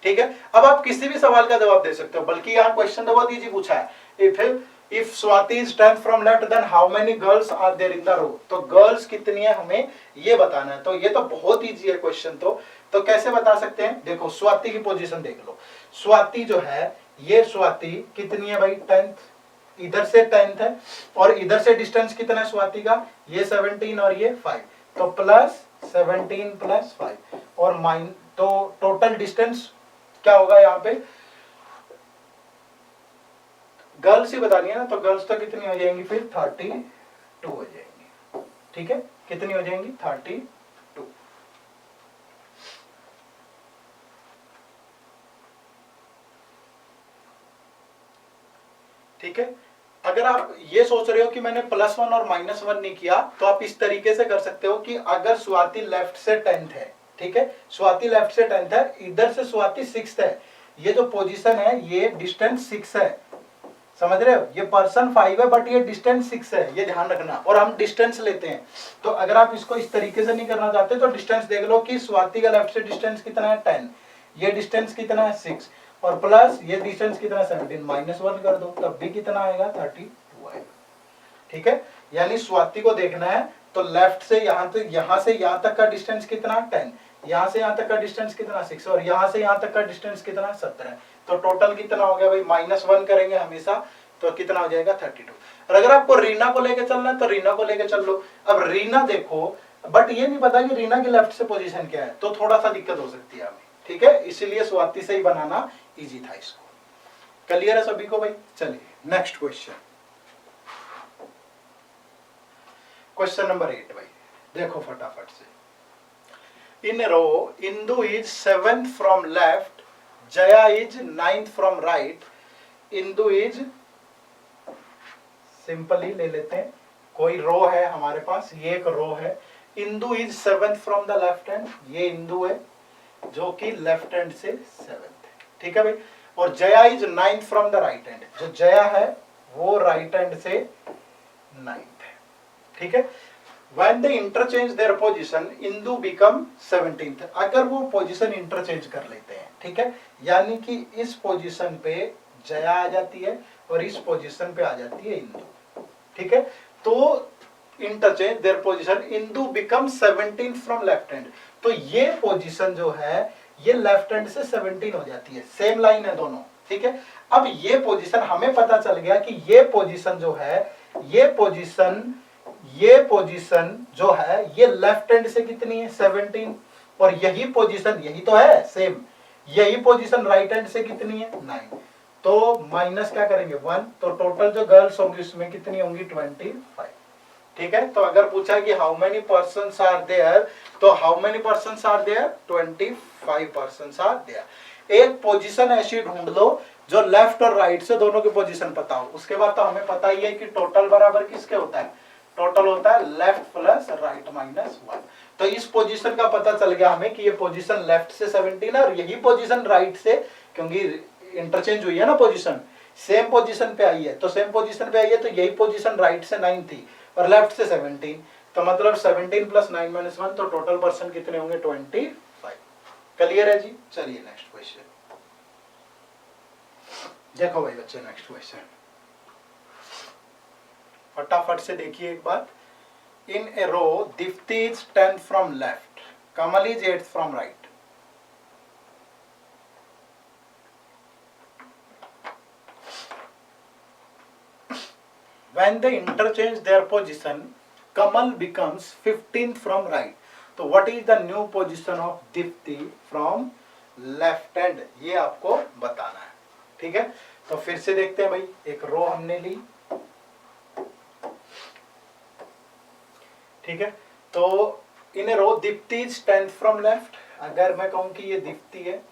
Speaker 1: ठीक है, अब आप किसी भी सवाल का जवाब दे सकते हो, बल्कि यहाँ क्वेश्चन तो बहुत इजी पूछा है। If Swati is 10th from left then how many girls are there in the row. तो गर्ल्स कितनी है हमें ये बताना है, तो ये तो बहुत इजी है क्वेश्चन। तो कैसे बता सकते हैं, देखो स्वाति की पोजीशन देख लो। स्वाति जो है, ये स्वाति कितनी है भाई 10th, इधर से 10th है, और इधर से डिस्टेंस कितना है स्वाति का, ये 17 और ये 5, तो प्लस 17 प्लस 5 और माइन, तो टोटल डिस्टेंस क्या होगा यहाँ पे, गर्ल्स ही बतानी है ना, तो गर्ल्स तो कितनी हो जाएंगी फिर 32 हो जाएंगी। ठीक है, कितनी हो जाएंगी 32। ठीक है, अगर आप ये सोच रहे हो कि मैंने +1 और -1 नहीं किया, तो आप इस तरीके से कर सकते हो कि अगर स्वाति लेफ्ट से 10th है, ठीक है, स्वाति लेफ्ट से 10th है, इधर से स्वाति 6th है, ये जो पोजीशन है ये डिस्टेंस 6 है, समझ रहे हो, ये पर्सन 5 है बट ये डिस्टेंस 6 है, ये ध्यान रखना। और हम डिस्टेंस लेते हैं, तो अगर आप इसको इस तरीके से नहीं करना चाहते तो डिस्टेंस देख लो कि स्वाति का लेफ्ट से डिस्टेंस कितना है 10, ये डिस्टेंस कितना है 6, और प्लस ये डिस्टेंस कितना है 17, -1 कर दो तब भी कितना आएगा 32 आएगा। ठीक है, यानी स्वाति को देखना है तो लेफ्ट से यहाँ से यहाँ तक का डिस्टेंस कितना 10, यहाँ से यहाँ तक का डिस्टेंस कितना 6, और यहाँ से यहाँ तक का डिस्टेंस कितना 17, तो टोटल कितना हो गया भाई, -1 करेंगे हमेशा, तो कितना हो जाएगा 32। और अगर आपको रीना को लेके चलना है तो रीना को लेके चल लो। अब रीना देखो, बट ये नहीं पता कि रीना की लेफ्ट से पोजीशन क्या है, तो थोड़ा सा दिक्कत हो सकती है हमें। ठीक है, इसीलिए स्वाति से ही बनाना इजी था इसको। क्लियर है सभी को भाई? चलिए नेक्स्ट क्वेश्चन, क्वेश्चन नंबर 8 भाई, देखो फटाफट से। In row Indu is 7th from left, Jaya is 9th from right, Indu is, simply ले लेते हैं, कोई रो है हमारे पास, ये एक रो है, Indu is 7th from the left hand, ये इंदु है जो कि लेफ्ट हैंड से 7th है। ठीक है भाई, और Jaya is 9th from the right hand, जो जया है वो राइट हैंड से 9th है। ठीक है, when they interchange their position, Indu become 17th। अगर वो पोजीशन इंटरचेंज कर लेते हैं, ठीक है, यानी कि इस पोजीशन पे जया आ जाती है और इस पोजीशन पे आ जाती है इंदु। ठीक है, तो interchange their position, Indu become 17 from left hand, तो ये पोजीशन जो है ये लेफ्ट हैंड से 17 हो जाती है, सेम लाइन है दोनों। ठीक है, अब ये पोजीशन हमें पता चल गया कि ये पोजीशन जो है, ये पोजीशन जो है ये लेफ्ट हैंड से कितनी है 17, और यही पोजीशन, यही तो है सेम, यही पोजीशन राइट हैंड से कितनी है 9, तो माइनस क्या करेंगे 1, तो टोटल जो गर्ल्स होंगी उसमें कितनी होंगी 25। ठीक है, तो अगर पूछा कि how many persons are there, तो how many persons are there, 25 persons are there. एक पोजीशन ऐसी ढूंढ लो जो लेफ्ट और राइट से दोनों की पोजीशन पता हो, उसके बाद तो हमें पता ही है कि टोटल बराबर किसके होता है, टोटल होता है लेफ्ट प्लस राइट -1। तो इस पोजीशन का पता चल गया हमें कि ये पोजीशन लेफ्ट से 17 है और यही पोजीशन राइट से, क्योंकि इंटरचेंज हुई है ना पोजीशन, सेम पोजीशन पे आई है, तो सेम पोजीशन पे आई है, तो यही पोजीशन राइट से 9 थी और लेफ्ट से 17, तो मतलब 17 + 9 - 1, तो टोटल पर्सन कितने होंगे 25। क्लियर है जी? चलिए नेक्स्ट क्वेश्चन देखो भाई बच्चे, नेक्स्ट क्वेश्चन फटाफट से देखिए एक बात। In a row Deepti is 10th from left, Kamal is 8th from right. When they interchange their position, Kamal becomes 15th from right. तो what is the new position of Dipti from left hand? ये आपको बताना है। ठीक है, तो फिर से देखते हैं भाई, एक रो हमने ली। ठीक है, तो in row Deepti is 10th from left, अगर मैं कहूं कि ये दीप्ति है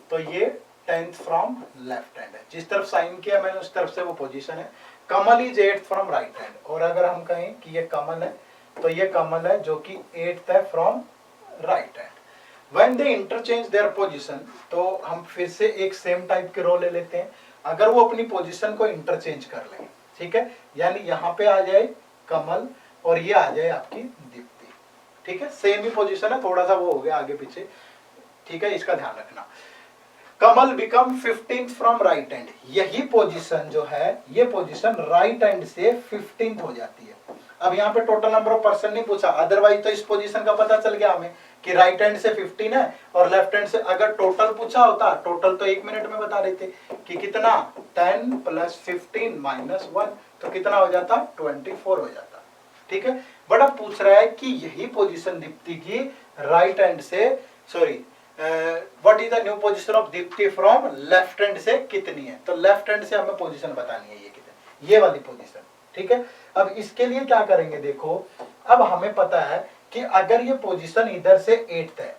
Speaker 1: तो ये 10th फ्रॉम लेफ्ट हैंड है, जिस तरफ साइन किया मैंने उस तरफ से वो पोजीशन है। Kamal is 8th from right hand, और अगर हम कहें कि ये कमल है तो ये कमल है जो कि 8th है from right hand. When they interchange their position, तो हम फिर से एक सेम टाइप के रो ले लेते हैं। अगर वो अपनी पोजीशन को इंटरचेंज कर लें, ठीक है, यानी यहाँ पे आ जाए कमल और ये आ जाए आपकी दीप्ति, ठीक है, सेम ही पोजीशन है, थोड़ा सा वो हो गया आगे पीछे, ठीक है, इसका ध्यान रखना। Kamal become 15th from right hand, यही पोजीशन जो है ये पोजीशन राइट हैंड से 15th हो जाती है। अब यहाँ पे टोटल नंबर ऑफ पर्सन नहीं पूछा, अदरवाइज तो इस पोजीशन का पता चल गया हमें कि राइट हैंड से 15 है और लेफ्ट हैंड से, अगर टोटल पूछा होता, टोटल तो 1 मिनट में बता रहे थे कि कितना 10 + 15 - 1, तो कितना हो जाता 24 हो जाता, ठीक है। बट अब पूछ रहा है कि यही पोजीशन दीप्ति की राइट हैंड से, sorry what is the new position of Deepti from left hand से कितनी है, तो लेफ्ट हैंड से हमें पोजीशन बतानी है ये कितनी, ये वाली पोजीशन, ठीक है। अब इसके लिए क्या करेंगे, देखो अब हमें पता है कि अगर ये पोजीशन इधर से 8th है,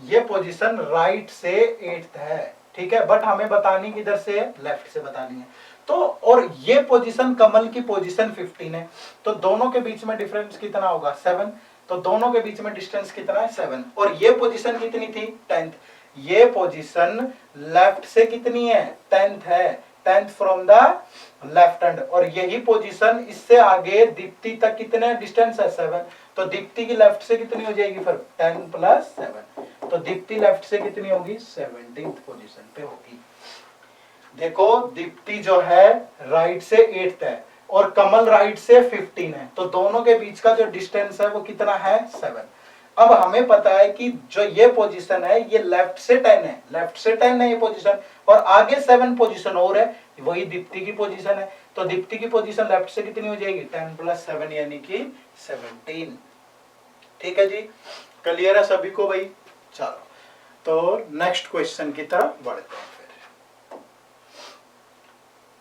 Speaker 1: ये पोजीशन राइट से 8th है, ठीक है, बट हमें बतानी किधर से है, लेफ्ट से बतानी है। तो और ये पोजीशन कमल की पोजीशन 15 है, तो दोनों के बीच में डिफरेंस कितना होगा 7, तो दोनों के बीच में डिस्टेंस कितना है 7, और ये पोजीशन कितनी थी 10th, ये पोजीशन लेफ्ट से कितनी है 10th है, 10th from the left hand, और यही पोजीशन इससे आगे दीप्ति तक कितने डिस्टेंस है 7, तो दीप्ति की लेफ्ट से कितनी हो जाएगी फिर 10 + 7, तो दीप्ति लेफ्ट से कितनी होगी 17th पोजीशन पे होगी। देखो दीप्ति जो है राइट से 8th है और कमल राइट से 15 है, तो दोनों के बीच का जो डिस्टेंस है वो कितना है 7। अब हमें पता है कि जो ये पोजीशन है ये लेफ्ट से 10 है, लेफ्ट से 10 है ये पोजीशन, और आगे 7 पोजीशन और है, वही दीप्ति की पोजीशन है, तो दीप्ति की पोजीशन लेफ्ट से कितनी हो जाएगी 10 + 7 यानी कि 17, ठीक है जी, क्लियर है सभी को भाई। चलो तो नेक्स्ट क्वेश्चन की तरफ बढ़ते हैं, फिर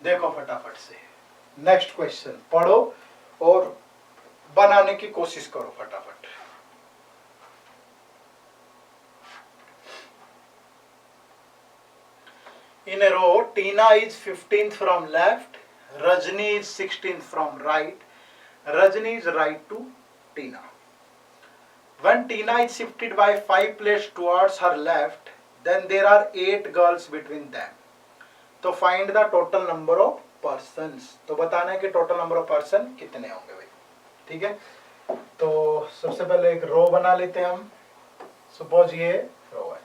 Speaker 1: देखो फटाफट से नेक्स्ट क्वेश्चन पढ़ो और बनाने की कोशिश करो फटाफट। In a row, Tina is 15th from left, Rajni is 16th from right, Rajni is right to Tina. When Tina is shifted by 5 places towards her left, then there are 8 girls between them. तो find the total number of persons. तो बताना है कि total number of person कितने होंगे भाई, ठीक है। तो सबसे पहले एक रो बना लेते हैं हम, सपोज ये रो है,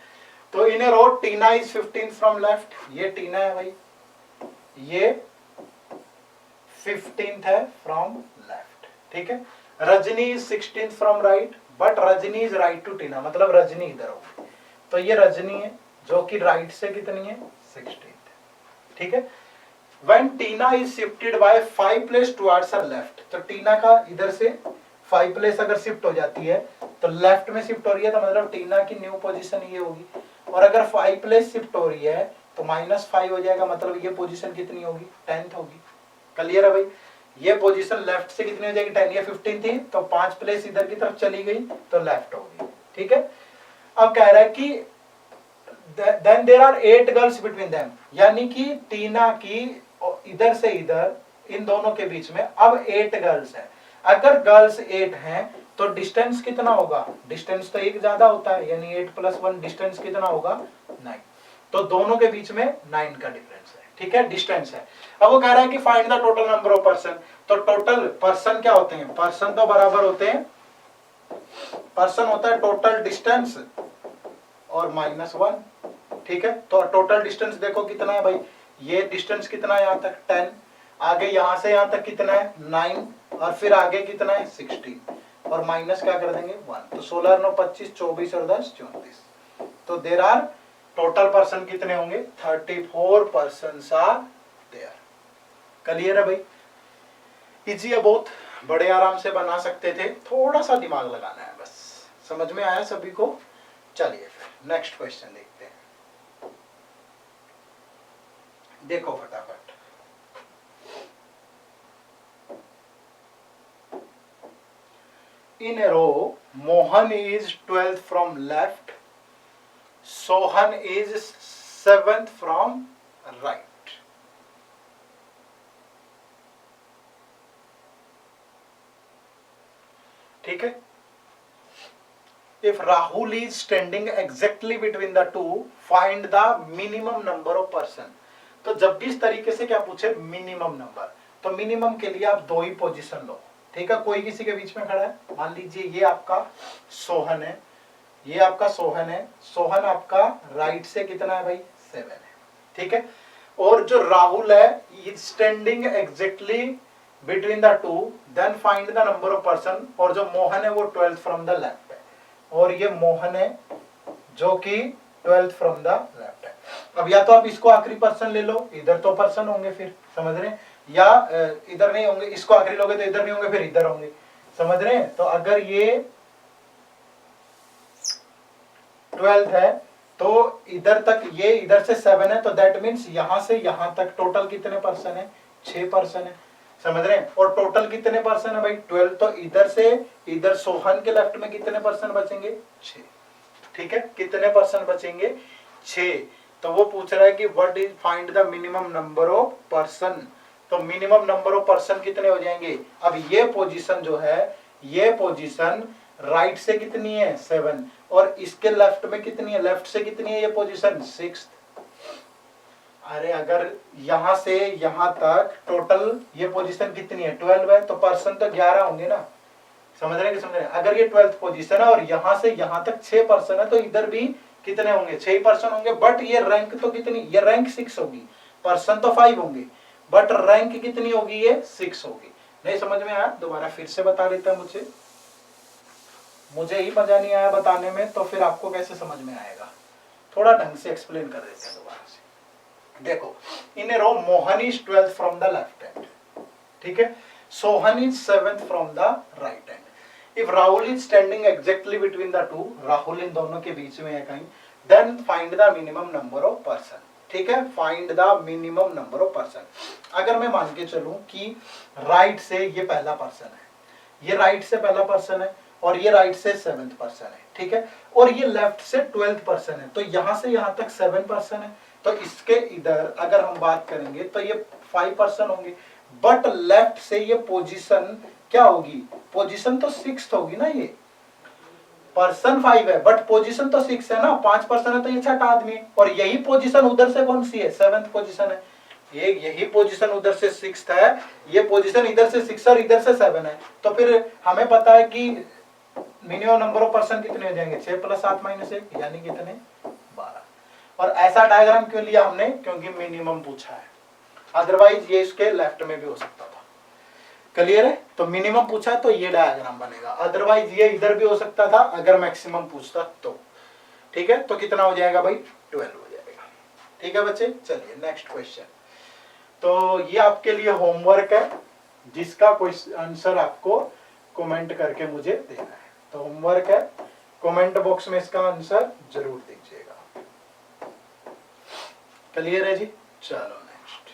Speaker 1: तो इन a row Tina is 15th from left, ये टीना है भाई, ये 15th है फ्रॉम लेफ्ट, ठीक है। Rajni is 16th from right, but Rajni is right to Tina, मतलब रजनी इधर होगी, तो ये रजनी है जो कि राइट से कितनी है 16th, ठीक है। When Tina is shifted by 5 place towards her left, तो टीना का इधर से 5 प्लेस अगर शिफ्ट हो जाती है तो लेफ्ट में शिफ्ट हो रही है, तो मतलब टीना की न्यू पोजीशन ये होगी, और अगर 5 प्लेस शिफ्ट हो रही है तो -5 हो जाएगा, मतलब ये पोजीशन कितनी होगी 10th होगी। क्लियर है भाई, ये पोजीशन लेफ्ट से कितनी हो जाएगी 10, ये 15 थी तो 5 प्लेस इधर की तरफ चली गई तो लेफ्ट होगी, ठीक है। अब कह रहा है कि then there are 8 girls between them, यानी कि टीना की इधर से इधर इन दोनों के बीच में अब 8 गर्ल्स है। अगर गर्ल्स 8 हैं तो डिस्टेंस कितना होगा, डिस्टेंस तो एक ज्यादा होता है, यानी 8 + 1 डिस्टेंस कितना होगा 9, तो दोनों के बीच में 9 का डिफरेंस है, ठीक है, डिस्टेंस है। अब वो कह रहा है कि find the total number of person, तो टोटल पर्सन क्या होते हैं, पर्सन तो बराबर होते हैं, पर्सन होता है टोटल डिस्टेंस और -1, ठीक है। तो टोटल डिस्टेंस देखो कितना है भाई, ये डिस्टेंस कितना है यहाँ तक 10, आगे यहाँ से यहाँ तक कितना है 9, और फिर आगे कितना है 16, और माइनस क्या कर देंगे 1, तो 16 9 25 24 और 10 34, तो देयर आर टोटल पर्सन कितने होंगे 34 पर्सन्स आर देयर। क्लियर है भाई, इजी है बहुत, बड़े आराम से बना सकते थे, थोड़ा सा दिमाग लगाना है बस। समझ में आया सभी को? चलिए फिर नेक्स्ट क्वेश्चन देखते हैं, देखो फटाफट। In a row, Mohan is 12th from left, Sohan is 7th from right. ठीक है। If Rahul is standing exactly between the to, find the minimum number of person. तो जब भी इस तरीके से क्या पूछे मिनिमम नंबर, तो मिनिमम के लिए आप दो ही पोजीशन लो, ठीक है। कोई किसी के बीच में खड़ा है, मान लीजिए ये आपका सोहन है, ये आपका सोहन है, सोहन आपका राइट से कितना है भाई 7 है, ठीक है। और जो राहुल है standing exactly between the two, then find the number of person. और जो मोहन है वो 12th फ्रॉम द लेफ्ट है, और ये मोहन है जो कि 12th फ्रॉम द लेफ्ट है। अब या तो आप इसको आखिरी पर्सन ले लो, इधर तो पर्सन होंगे फिर, समझ रहे हैं, या इधर नहीं होंगे, इसको आखिरी लोगे तो इधर नहीं होंगे फिर इधर होंगे, समझ रहे हैं। तो अगर ये 12th है तो इधर तक ये इधर से 7 है, तो दैट मीन्स यहां से यहां तक टोटल कितने पर्सन है 6 पर्सन है, समझ रहे हैं। और टोटल कितने पर्सन है भाई 12, तो इधर से इधर सोहन के लेफ्ट में कितने पर्सन बचेंगे 6, ठीक है। कितने पर्सन बचेंगे 6। तो वो पूछ रहा है कि what is find the minimum number of person. तो मिनिमम नंबर ऑफ पर्सन कितने हो जाएंगे। अब ये पोजीशन जो है, ये पोजीशन राइट से कितनी है 7, और इसके लेफ्ट में कितनी है, लेफ्ट से कितनी है ये पोजीशन 6। अरे अगर यहां से यहां तक टोटल ये पोजीशन कितनी है 12 है, तो पर्सन तो 11 होंगे ना, समझ रहे हैं कि समझ रहे हैं। अगर ये 12th पोजीशन है और यहां से यहां तक 6 पर्सन है, तो इधर भी कितने होंगे 6 पर्सन होंगे। बट ये रैंक तो कितनी, ये रैंक 6 होगी, पर्सन तो 5 होंगे, बट रैंक कितनी होगी ये 6 होगी। नहीं समझ में आया, दोबारा फिर से बता देता हूं, मुझे ही मजा नहीं आया बताने में, तो फिर आपको कैसे समझ में आएगा। थोड़ा ढंग से एक्सप्लेन कर देते हैं दोबारा से। देखो in row Mohan is 12th from the left hand, ठीक है, Sohan is 7th from the right hand. If Rahul is standing exactly between the two, Rahul इन दोनों के बीच में है कहीं, then find the minimum number of person, ठीक है। Find the minimum number of person. अगर मैं मान के चलूं कि राइट से ये पहला पर्सन है, ये राइट से पहला पर्सन है, और ये राइट से 7th पर्सन है, ठीक है, और ये लेफ्ट से 12th पर्सन है, तो यहां से यहां तक 7 पर्सन है, तो इसके इधर अगर हम बात करेंगे तो ये 5 पर्सन होंगे। बट लेफ्ट से ये पोजीशन क्या होगी, पोजीशन तो 6th होगी ना, ये पर्सन 5 है बट पोजीशन तो 6 है ना, 5 पर्सन है तो ये 6 आदमी है। और यही पोजीशन उधर से कौन सी है 7th पोजीशन है, ये यही पोजीशन उधर से 6th है, ये पोजीशन इधर से 6 और इधर से 7 है। तो फिर हमें पता है कि मिनिमम नंबर ऑफ पर्सन कितने हो जाएंगे 6 + 7 - 1 यानी कितने 12। और ऐसा डायग्राम क्यों लिया हमने, क्योंकि मिनिमम पूछा है, अदरवाइज ये इसके लेफ्ट में भी हो सकता था। क्लियर है, तो मिनिमम पूछा है तो ये डायग्राम बनेगा, अदरवाइज ये इधर भी हो सकता था अगर मैक्सिमम पूछता तो, ठीक है। तो कितना हो जाएगा भाई 12 हो जाएगा, ठीक है बच्चे। चलिए नेक्स्ट क्वेश्चन। तो ये आपके लिए होमवर्क है, जिसका कोई आंसर आपको कमेंट करके मुझे देना है। तो होमवर्क है, कमेंट बॉक्स में इसका आंसर जरूर दीजिएगा। क्लियर है जी, चलो नेक्स्ट।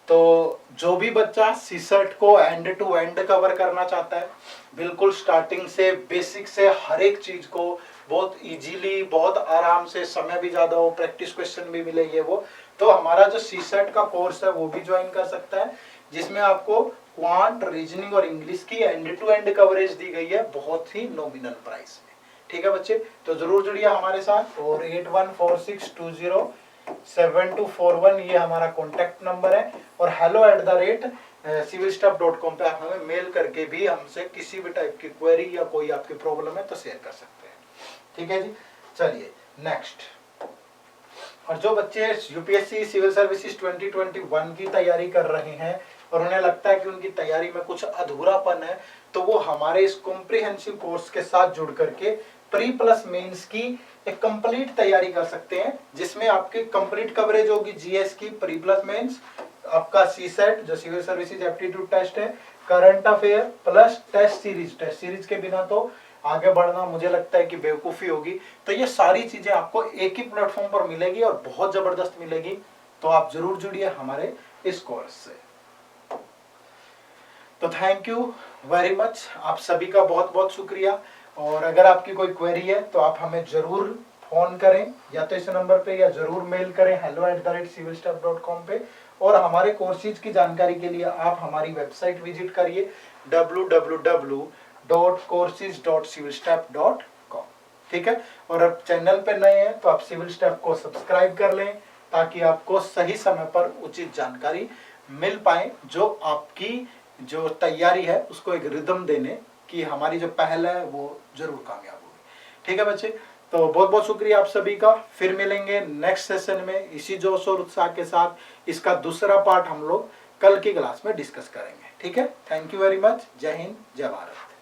Speaker 1: तो जो भी बच्चा सीसेट को एंड टू एंड कवर करना चाहता है, बिल्कुल स्टार्टिंग से बेसिक से हर एक चीज को बहुत इजीली, बहुत आराम से, समय भी ज्यादा हो, प्रैक्टिस क्वेश्चन भी मिले ये वो, तो हमारा जो सीसेट का कोर्स है वो भी ज्वाइन कर सकता है, जिसमें आपको क्वांट, रीजनिंग और इंग्लिश की एंड टू एंड कवरेज दी गई है बहुत ही नॉमिनल प्राइस में, ठीक है बच्चे। तो जरूर जुड़िए हमारे साथ। और 8146207241 ये हमारा कॉन्टेक्ट नंबर है, और hello@civilstuff.com पे आप हमें मेल करके भी हमसे किसी भी टाइप की क्वेरी या कोई आपकी प्रॉब्लम है तो शेयर कर सकते हैं, ठीक है जी। चलिए नेक्स्ट। और जो बच्चे यूपीएससी सिविल सर्विसेज 2021 की तैयारी कर रहे हैं और उन्हें लगता है कि उनकी तैयारी में कुछ अधूरापन है, तो वो हमारे इस कॉम्प्रिहेंसिव कोर्स के साथ जुड़ करके प्री प्लस मेंस की एक कंप्लीट तैयारी कर सकते हैं, जिसमें आपकी कंप्लीट कवरेज होगी जीएस की, प्री प्लस मेंस, आपका सीसेट जो सिविल सर्विसेज एप्टीट्यूड टेस्ट है, current affair plus test series. Test series के बिना तो आगे बढ़ना मुझे लगता है कि बेवकूफ़ी होगी। तो ये सारी चीजें आपको एक ही प्लेटफॉर्म पर मिलेगी और बहुत जबरदस्त मिलेगी, तो आप जरूर जुड़िए हमारे इस कोर्स से। तो थैंक यू वेरी मच, आप सभी का बहुत बहुत शुक्रिया। और अगर आपकी कोई क्वेरी है तो आप हमें जरूर फोन करें, या तो इस नंबर पे, या जरूर मेल करें hello@civilstuff.com पे। और हमारे कोर्सेज की जानकारी के लिए आप हमारी वेबसाइट विजिट करिए www.courses.civilstep.com। ठीक है, और अब चैनल पे नए हैं तो आप सिविल स्टेप को सब्सक्राइब कर लें ताकि आपको सही समय पर उचित जानकारी मिल पाए, जो आपकी जो तैयारी है उसको एक रिदम देने की हमारी जो पहल है वो जरूर कामयाब होगी। ठीक है बच्चे, तो बहुत बहुत शुक्रिया आप सभी का। फिर मिलेंगे नेक्स्ट सेशन में इसी जोश और उत्साह के साथ। इसका दूसरा पार्ट हम लोग कल की क्लास में डिस्कस करेंगे। ठीक है, थैंक यू वेरी मच। जय हिंद, जय भारत।